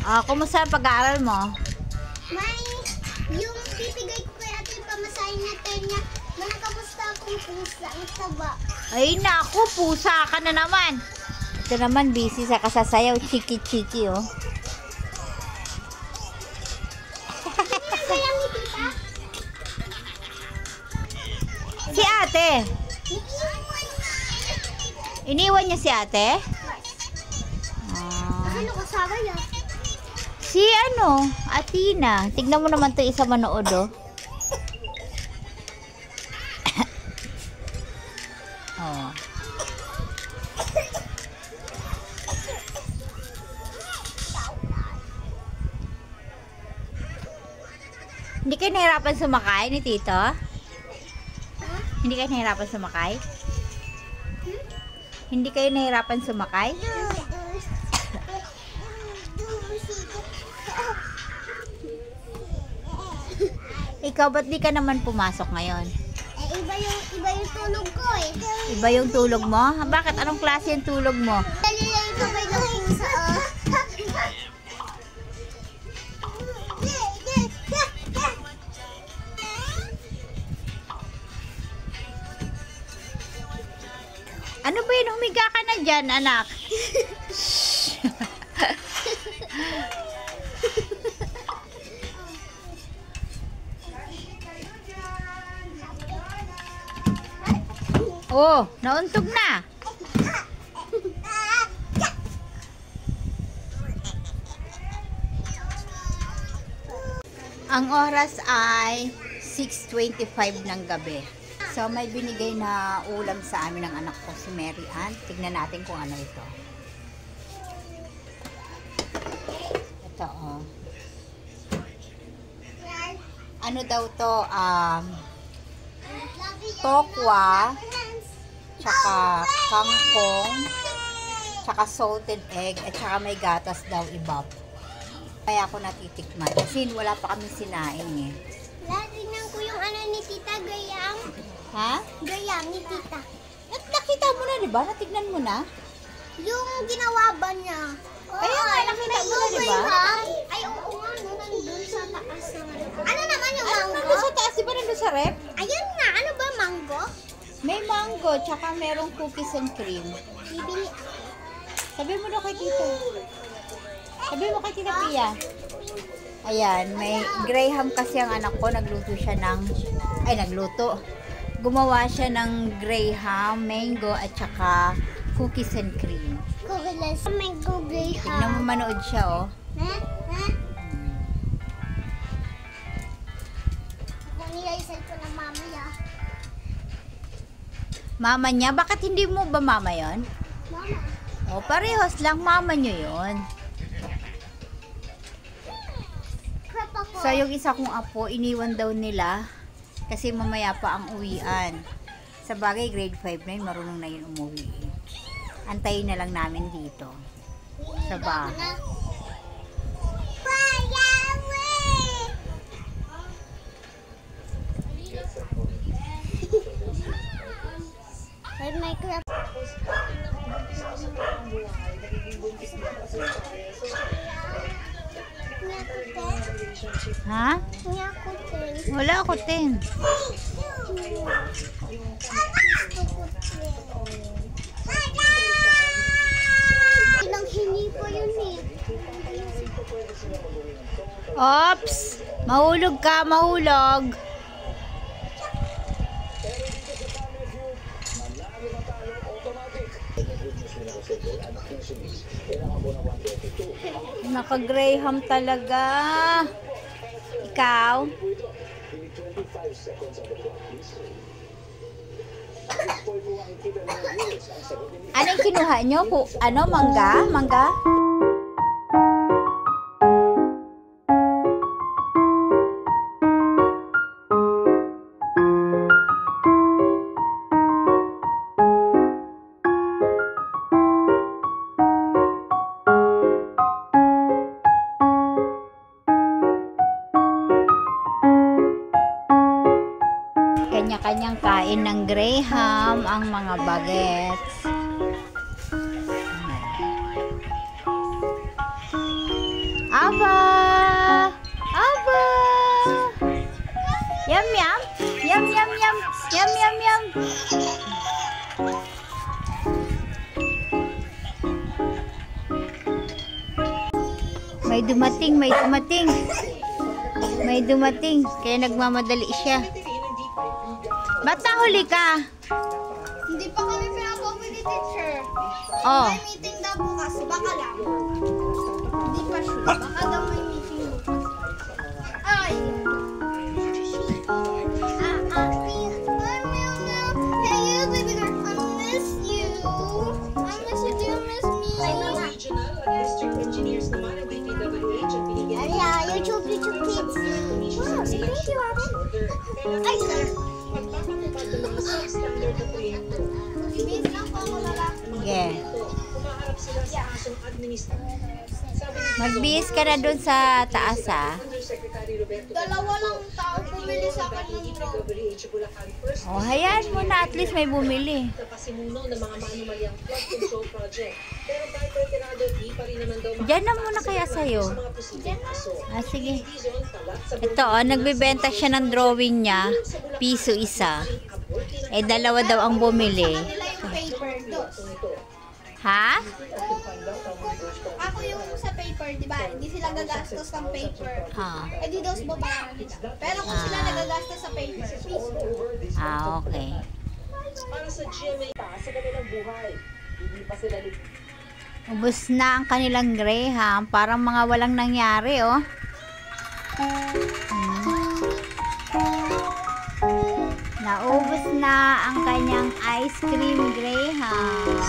Kumusta ang pag-aaral mo? May, yung bibigay ko kay ate yung pamasahin natin niya. Kamusta akong pusa? Ang taba. Ay, naku, pusa ka na naman. Ito naman, busy sa kasasayaw. Chiki-chiki, oh. Sayang ni tita. Si ate. Iniwan niya si ate? Ano kasama niya? Si Athena. Tignan mo naman to isa manood, oh. Oh. Hindi kayo nahirapan sumakay ni Tito? Hindi kayo nahirapan sumakay? Hindi kayo nahirapan sumakay? Ikaw, ba't di ka naman pumasok ngayon? Iba yung tulog ko eh. Iba yung tulog mo? Bakit? Anong klase yung tulog mo? Dali lang yung sabay ng pusa. Ano ba yun? Humiga ka na dyan, anak. Oh, nauntog na. Ang oras ay 6:25 ng gabi. So, may binigay na ulam sa amin ng anak ko, si Mary Ann. Tignan natin kung ano ito. Ito, oh. Ano daw to? Tokwa, tsaka kangkong, tsaka salted egg, at tsaka may gatas daw ibab. Kaya ako natitikman. Kasi wala pa kami sinaing eh. Tingnan ko yung ano ni tita, gayam. Ha? Gayam ni tita. At nakita mo na, di ba? Natignan mo na? Yung ginawa ba niya? Kaya nga, nakita mo na, di ba? Ay, oo nga, no, nandun sa taas ng ano naman yung Ano mango? nandun sa taas? Di ba nandun sa rep? Ayun nga, ano ba mango? May mango, tsaka merong cookies and cream. Bibili. Sabi mo na kay Tita. Sabi mo kay Tita Pia. Ayan, may Graham kasi ang anak ko. Nagluto siya ng... Ay, nagluto. Gumawa siya ng Graham, mango, at tsaka cookies and cream. Kukulas. Mango gayam. Tignan mo manood siya, oh. Ha? Ako nila yung cellphone ng mama ya. Mama niya? Bakit hindi mo ba mama yon? Mama. Oh, parehas lang. Mama niyo yon. Crap ako. So, yung isa kong apo, iniwan daw nila kasi mamaya pa ang uwian. Sa bagay, grade 5 na yun, marunong na yun umuwi. Antayin na lang namin dito. Sa bahay. Ay, may crap. Ha? Wala ako, Ten. Ilang hini po yun eh. Ops! Mahulog ka, mahulog. Naka-Graham talaga. Ikaw? Ano yung kinuha nyo? Ano? Mangga? Mangga? Kanya-kanyang kain ng Graham ang mga bagets. Aba! Aba! Yum, yum! Yum, yum, yum! Yum, yum, yum! May dumating, may dumating. May dumating, kaya nagmamadali siya. Ba't nahuli ka? Hindi pa kami pinapauwi ni teacher. Oh. May meeting daw bukas. Baka lang. Hindi pa sure. Baka daw may meeting bukas. Ay! Hey you, baby girl. I miss you. I miss you. Do you miss me? Regional at district engineers naman ang DPWH at binigyan Ay, YouTube kids. Wow, thank you, Ate. Ay, sir. pagpapatupad ng mga substandard na proyekto. Miss lang po ako lalaki. Yeah. Kumaharap sila sa asong administrasyon. Sabi ni Magbihis ka na dun sa taas, ha? Undersecretary Roberto Dalawa lang tao bumili sa akin ng drone. DPWH Bulacan First Oh, hayaan mo na, at least may bumili. na pasimuno ng mga manumalyang flood control project. Pero kahit retirado, di pa rin naman daw Diyan na muna kaya sa'yo. sa mga posibleng kaso. Ah, sige. Dizon, talat sa Ito, oh, nagbebenta siya ng drawing niya. Piso isa. Eh, dalawa daw ang bumili. Nila yung paper doon. Ha? Ako yung sa paper, di ba? Hindi sila gagastos ng paper. Ah, Eh di daw babayaran nila. Pero kung sila nagagastos sa paper, piso. okay. Para sa GMA, sa kanilang buhay, hindi pa sila Ubus na ang kanilang Graham. Parang mga walang nangyari, oh. Naubos na ang kanyang ice cream Graham.